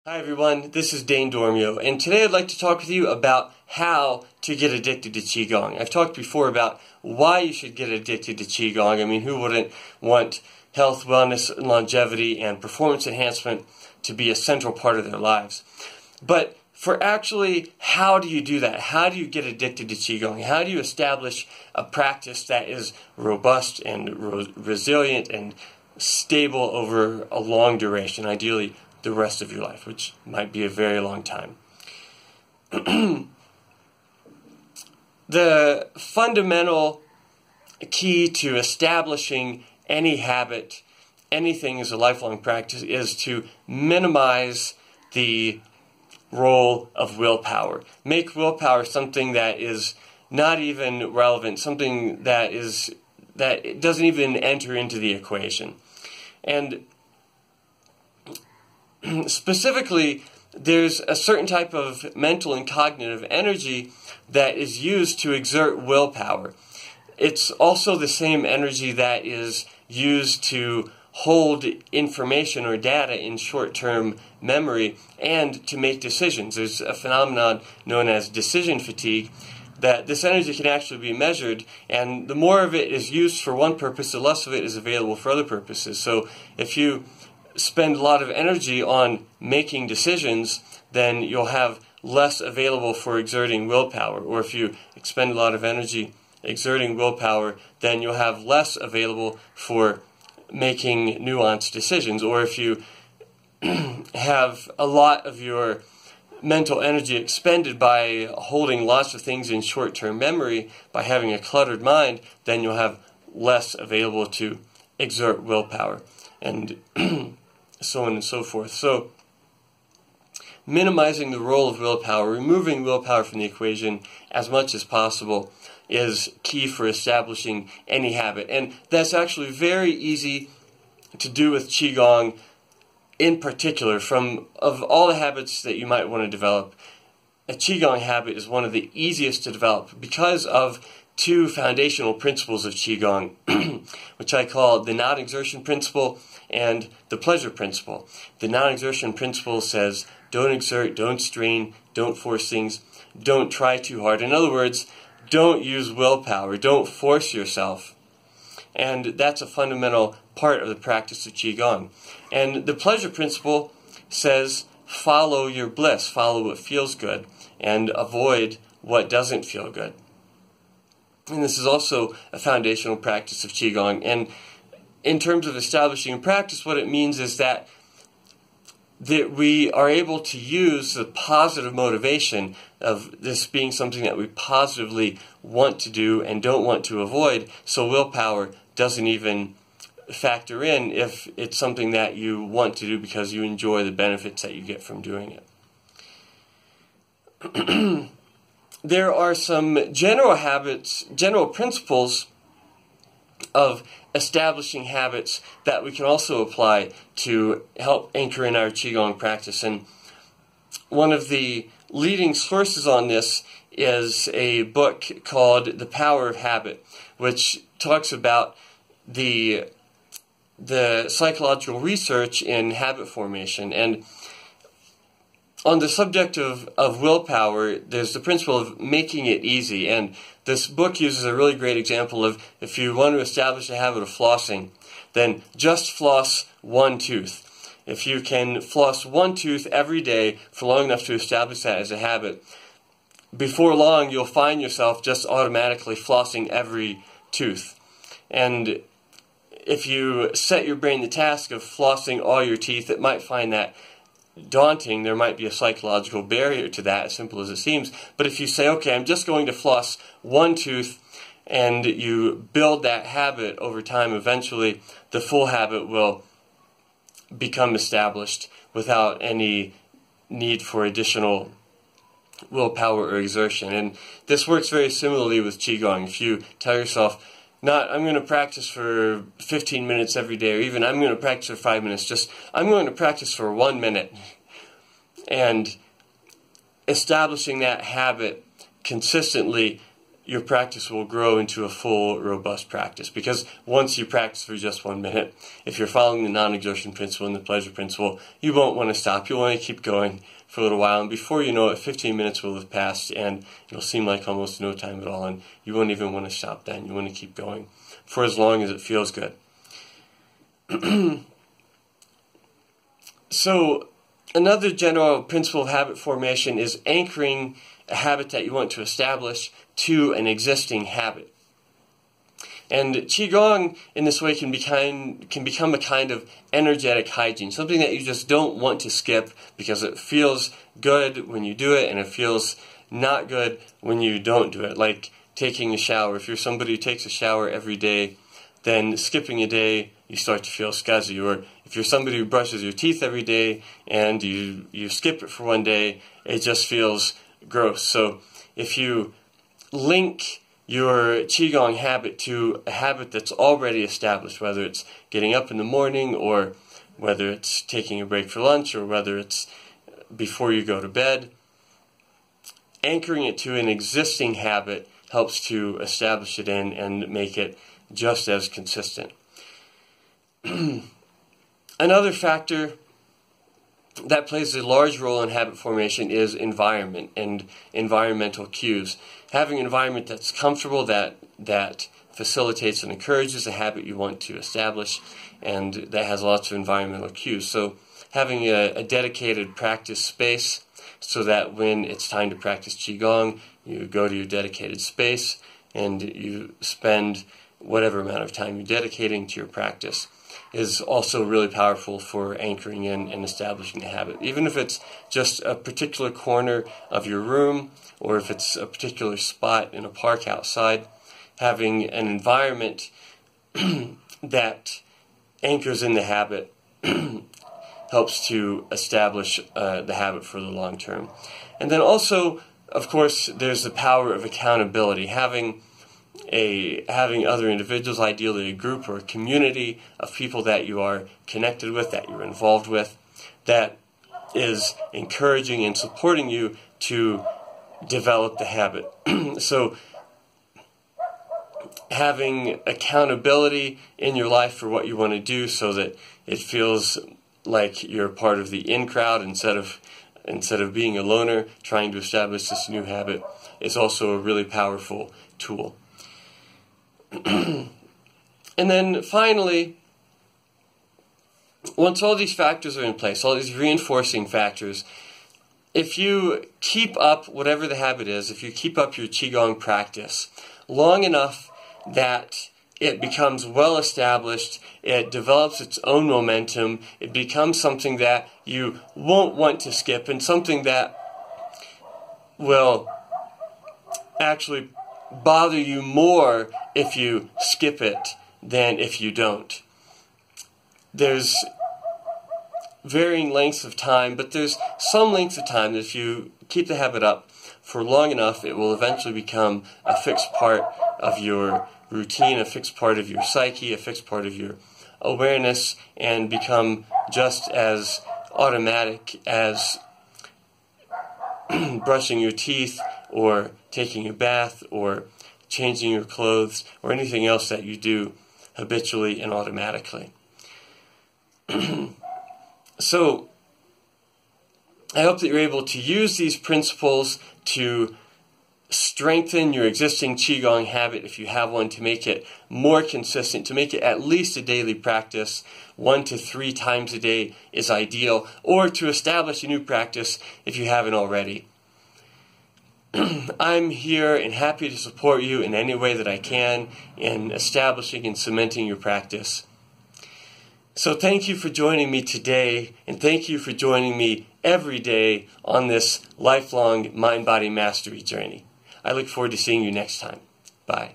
Hi everyone, this is Dane Dormio, and today I'd like to talk with you about how to get addicted to Qigong. I've talked before about why you should get addicted to Qigong. I mean, who wouldn't want health, wellness, and longevity and performance enhancement to be a central part of their lives? But for actually, how do you do that? How do you get addicted to Qigong? How do you establish a practice that is robust and resilient and stable over a long duration, ideally the rest of your life, which might be a very long time? The fundamental key to establishing any habit, anything as a lifelong practice, is to minimize the role of willpower. Make willpower something that is not even relevant, something that doesn't even enter into the equation. And specifically, there's a certain type of mental and cognitive energy that is used to exert willpower. It's also the same energy that is used to hold information or data in short-term memory and to make decisions. There's a phenomenon known as decision fatigue, that this energy can actually be measured, and the more of it is used for one purpose, the less of it is available for other purposes. So if you spend a lot of energy on making decisions, then you'll have less available for exerting willpower. Or if you expend a lot of energy exerting willpower, then you'll have less available for making nuanced decisions. Or if you have a lot of your mental energy expended by holding lots of things in short-term memory, by having a cluttered mind, then you'll have less available to exert willpower, and so on and so forth. So minimizing the role of willpower, removing willpower from the equation as much as possible, is key for establishing any habit. And that's actually very easy to do with Qigong in particular. Of all the habits that you might want to develop, a Qigong habit is one of the easiest to develop because of two foundational principles of Qigong, which I call the non-exertion principle and the pleasure principle. The non-exertion principle says, don't exert, don't strain, don't force things, don't try too hard. In other words, don't use willpower, don't force yourself. And that's a fundamental part of the practice of Qigong. And the pleasure principle says, follow your bliss, follow what feels good, and avoid what doesn't feel good. And this is also a foundational practice of Qigong. And in terms of establishing a practice, what it means is that we are able to use the positive motivation of this being something that we positively want to do and don't want to avoid, so willpower doesn't even factor in if it's something that you want to do because you enjoy the benefits that you get from doing it. There are some general principles of establishing habits that we can also apply to help anchor in our Qigong practice. And one of the leading sources on this is a book called The Power of Habit, which talks about the psychological research in habit formation. And on the subject of willpower, there's the principle of making it easy. And this book uses a really great example of, if you want to establish a habit of flossing, then just floss one tooth. If you can floss one tooth every day for long enough to establish that as a habit, before long you'll find yourself just automatically flossing every tooth. And if you set your brain the task of flossing all your teeth, it might find that daunting. There might be a psychological barrier to that, as simple as it seems. But if you say, okay, I'm just going to floss one tooth, and you build that habit over time, eventually the full habit will become established without any need for additional willpower or exertion. And this works very similarly with Qigong. If you tell yourself, not I'm going to practice for 15 minutes every day, or even I'm going to practice for 5 minutes, just I'm going to practice for 1 minute. And establishing that habit consistently, your practice will grow into a full, robust practice. Because once you practice for just 1 minute, if you're following the non-exertion principle and the pleasure principle, you won't want to stop. You'll want to keep going for a little while, and before you know it, 15 minutes will have passed, and it'll seem like almost no time at all, and you won't even want to stop then. You want to keep going for as long as it feels good. So, another general principle of habit formation is anchoring a habit that you want to establish to an existing habit. And Qigong in this way can become a kind of energetic hygiene, something that you just don't want to skip because it feels good when you do it and it feels not good when you don't do it. Like taking a shower. If you're somebody who takes a shower every day, then skipping a day you start to feel scuzzy. Or if you're somebody who brushes your teeth every day and you skip it for 1 day, it just feels gross. So if you link your Qigong habit to a habit that's already established, whether it's getting up in the morning, or whether it's taking a break for lunch, or whether it's before you go to bed, anchoring it to an existing habit helps to establish it in and make it just as consistent. Another factor that plays a large role in habit formation is environment and environmental cues. Having an environment that's comfortable, that facilitates and encourages a habit you want to establish, and that has lots of environmental cues. So having a dedicated practice space so that when it's time to practice Qigong, you go to your dedicated space and you spend whatever amount of time you're dedicating to your practice is also really powerful for anchoring in and establishing a habit. Even if it's just a particular corner of your room, or if it's a particular spot in a park outside, having an environment that anchors in the habit helps to establish the habit for the long term. And then also, of course, there's the power of accountability. Having other individuals, ideally a group or a community of people that you are connected with, that you're involved with, that is encouraging and supporting you to develop the habit. So having accountability in your life for what you want to do so that it feels like you're part of the in crowd instead of being a loner trying to establish this new habit is also a really powerful tool. And then finally, once all these factors are in place, all these reinforcing factors, if you keep up whatever the habit is, if you keep up your Qigong practice long enough that it becomes well established, it develops its own momentum, it becomes something that you won't want to skip, and something that will actually bother you more if you skip it than if you don't. There's varying lengths of time, but there's some length of time that if you keep the habit up for long enough, it will eventually become a fixed part of your routine, a fixed part of your psyche, a fixed part of your awareness, and become just as automatic as brushing your teeth or taking a bath or changing your clothes or anything else that you do habitually and automatically. So I hope that you're able to use these principles to strengthen your existing Qigong habit, if you have one, to make it more consistent, to make it at least a daily practice. 1 to 3 times a day is ideal, or to establish a new practice if you haven't already. I'm here and happy to support you in any way that I can in establishing and cementing your practice. So thank you for joining me today, and thank you for joining me every day on this lifelong mind-body mastery journey. I look forward to seeing you next time. Bye.